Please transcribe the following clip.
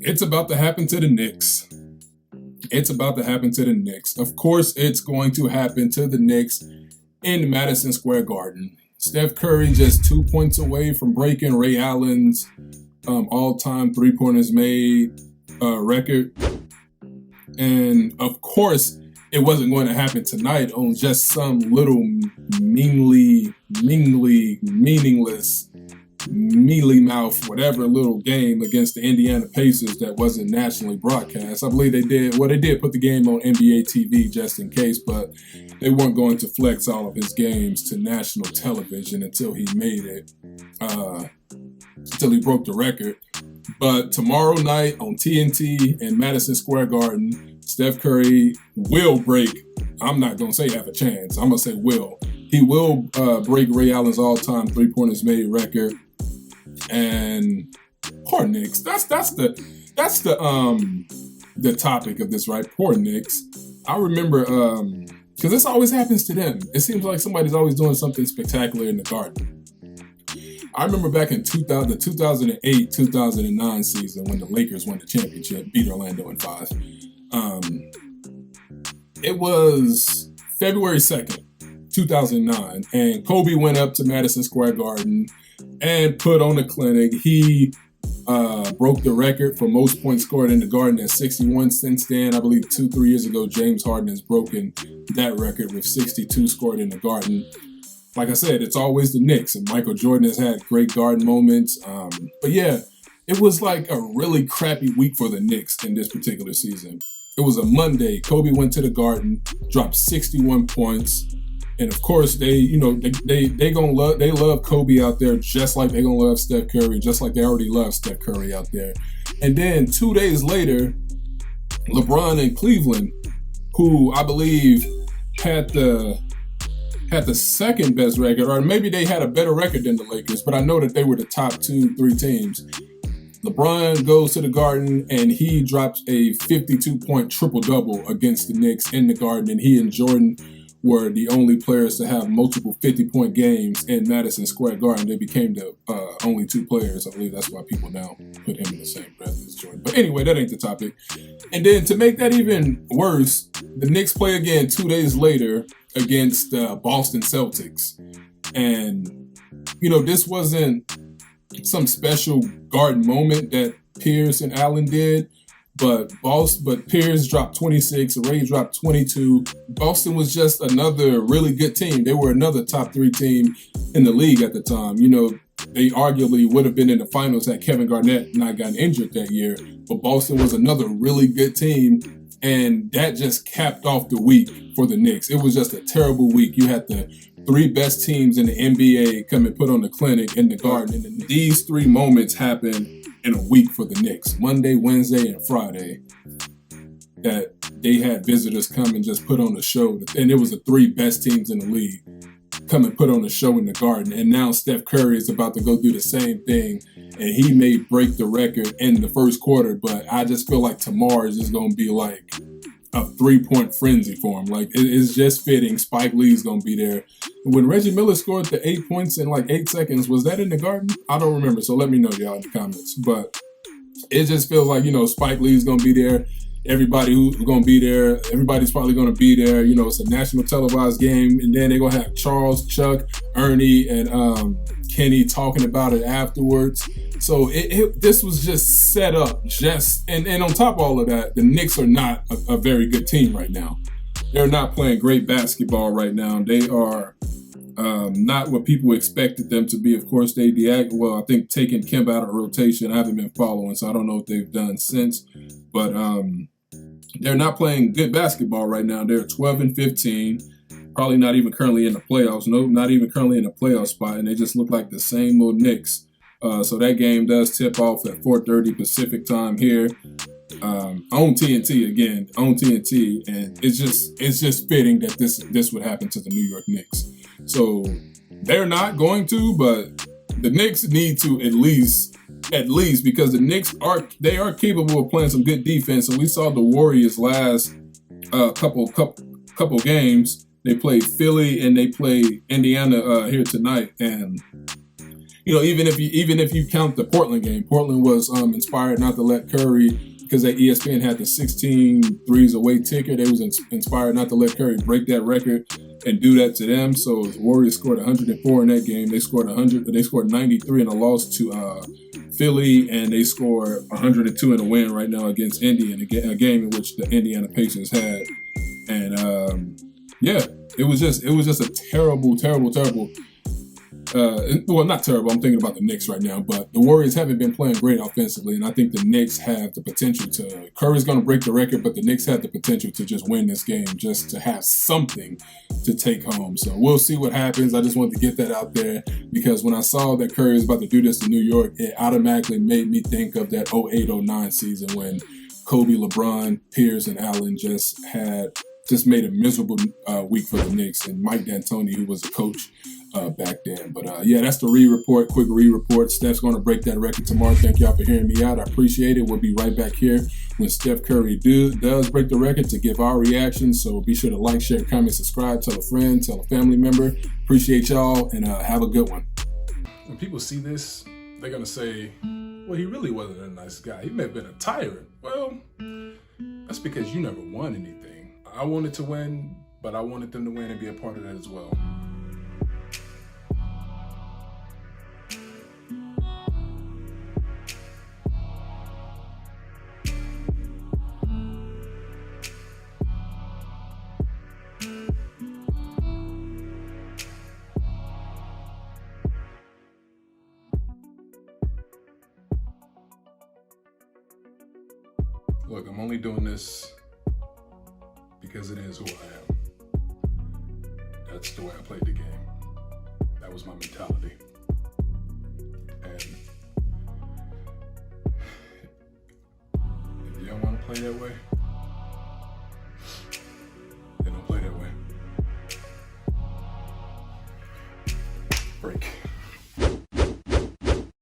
It's about to happen to the Knicks. It's about to happen to the Knicks. Of course, it's going to happen to the Knicks in Madison Square Garden. Steph Curry just 2 points away from breaking Ray Allen's all-time three-pointers made record. And of course, it wasn't going to happen tonight on just some little meaningless, mealy mouth, whatever little game against the Indiana Pacers that wasn't nationally broadcast. I believe they did put the game on NBA TV just in case, but they weren't going to flex all of his games to national television until he made it, until he broke the record. But tomorrow night on TNT in Madison Square Garden, Steph Curry will break, I'm not going to say have a chance, I'm going to say will. He will break Ray Allen's all-time three-pointers made record. And poor Knicks. That's the topic of this, right? Poor Knicks. I remember because this always happens to them. It seems like somebody's always doing something spectacular in the Garden. I remember back in the 2008-2009 season when the Lakers won the championship, beat Orlando in 5. It was February 2nd, 2009, and Kobe went up to Madison Square Garden and put on a clinic. He broke the record for most points scored in the Garden at 61. Since then, I believe 2-3 years ago, James Harden has broken that record with 62 scored in the Garden. Like I said, it's always the Knicks, and Michael Jordan has had great Garden moments. But yeah, it was like a really crappy week for the Knicks in this particular season. It was a Monday. Kobe went to the Garden, dropped 61 points. And of course, they love Kobe out there just like they gonna love Steph Curry, just like they already love Steph Curry out there. And then 2 days later, LeBron in Cleveland, who I believe had the second best record, or maybe they had a better record than the Lakers, but I know that they were the top 2-3 teams. LeBron goes to the Garden and he drops a 52-point triple-double against the Knicks in the Garden, and he and Jordan were the only players to have multiple 50-point games in Madison Square Garden. They became the only two players. I believe that's why people now put him in the same breath as Jordan. But anyway, that ain't the topic. And then to make that even worse, the Knicks play again 2 days later against Boston Celtics. And, this wasn't some special Garden moment that Pierce and Allen did. But Pierce dropped 26, Ray dropped 22. Boston was just another really good team. They were another top 3 team in the league at the time. They arguably would have been in the finals had Kevin Garnett not gotten injured that year. But Boston was another really good team, and that just capped off the week for the Knicks. It was just a terrible week. You had the 3 best teams in the NBA come and put on the clinic in the Garden. And these 3 moments happened in a week for the Knicks, Monday, Wednesday, and Friday, that they had visitors come and just put on a show. And it was the 3 best teams in the league come and put on a show in the Garden. And now Steph Curry is about to go do the same thing, and he may break the record in the first quarter, but I just feel like tomorrow is just going to be like a 3-point frenzy for him. Like, it's just fitting. Spike Lee's going to be there. When Reggie Miller scored the 8 points in like 8 seconds, was that in the Garden? I don't remember, so let me know, y'all, in the comments. But it just feels like, Spike Lee's going to be there. Everybody who's going to be there, everybody's probably going to be there. It's a national televised game, and then they're going to have Charles, Chuck, Ernie, and Kenny talking about it afterwards. So this was just set up. And on top of all of that, the Knicks are not a very good team right now. They're not playing great basketball right now. They are not what people expected them to be. Of course, I think taking Kemba out of rotation, I haven't been following, so I don't know what they've done since. But they're not playing good basketball right now. They're 12-15. Probably not even currently in the playoffs. No, not even currently in a playoff spot. And they just look like the same old Knicks. So that game does tip off at 4:30 Pacific time here. On TNT again, on TNT. And it's just fitting that this would happen to the New York Knicks. So they're not going to, but the Knicks need to at least because the Knicks are capable of playing some good defense. And we saw the Warriors last couple games. They played Philly and they played Indiana here tonight. And, even if you count the Portland game, Portland was inspired not to let Curry, because that ESPN had the 16 threes away ticker. They was inspired not to let Curry break that record and do that to them. So the Warriors scored 104 in that game. They scored 100. They scored 93 in a loss to Philly, and they scored 102 in a win right now against Indy in a game in which the Indiana Pacers had. And it was just a terrible. Well, not terrible. I'm thinking about the Knicks right now, but the Warriors haven't been playing great offensively, and I think the Knicks have the potential to. Curry's going to break the record, but the Knicks have the potential to just win this game, just to have something to take home. So we'll see what happens. I just wanted to get that out there because when I saw that Curry was about to do this in New York, it automatically made me think of that 08-09 season when Kobe, LeBron, Pierce, and Allen just made a miserable week for the Knicks, and Mike D'Antoni, who was the coach back then. But that's the Reed Report, quick Reed Report. Steph's going to break that record tomorrow. Thank y'all for hearing me out. I appreciate it. We'll be right back here when Steph Curry does break the record to give our reaction. So be sure to like, share, comment, subscribe, tell a friend, tell a family member. Appreciate y'all, and have a good one. When people see this, they're going to say, well, he really wasn't a nice guy. He may have been a tyrant. Well, that's because you never won anything. I wanted to win, but I wanted them to win and be a part of that as well. Look, I'm only doing this because it is who I am. That's the way I played the game. That was my mentality. And if you don't want to play that way, then don't play that way. Break.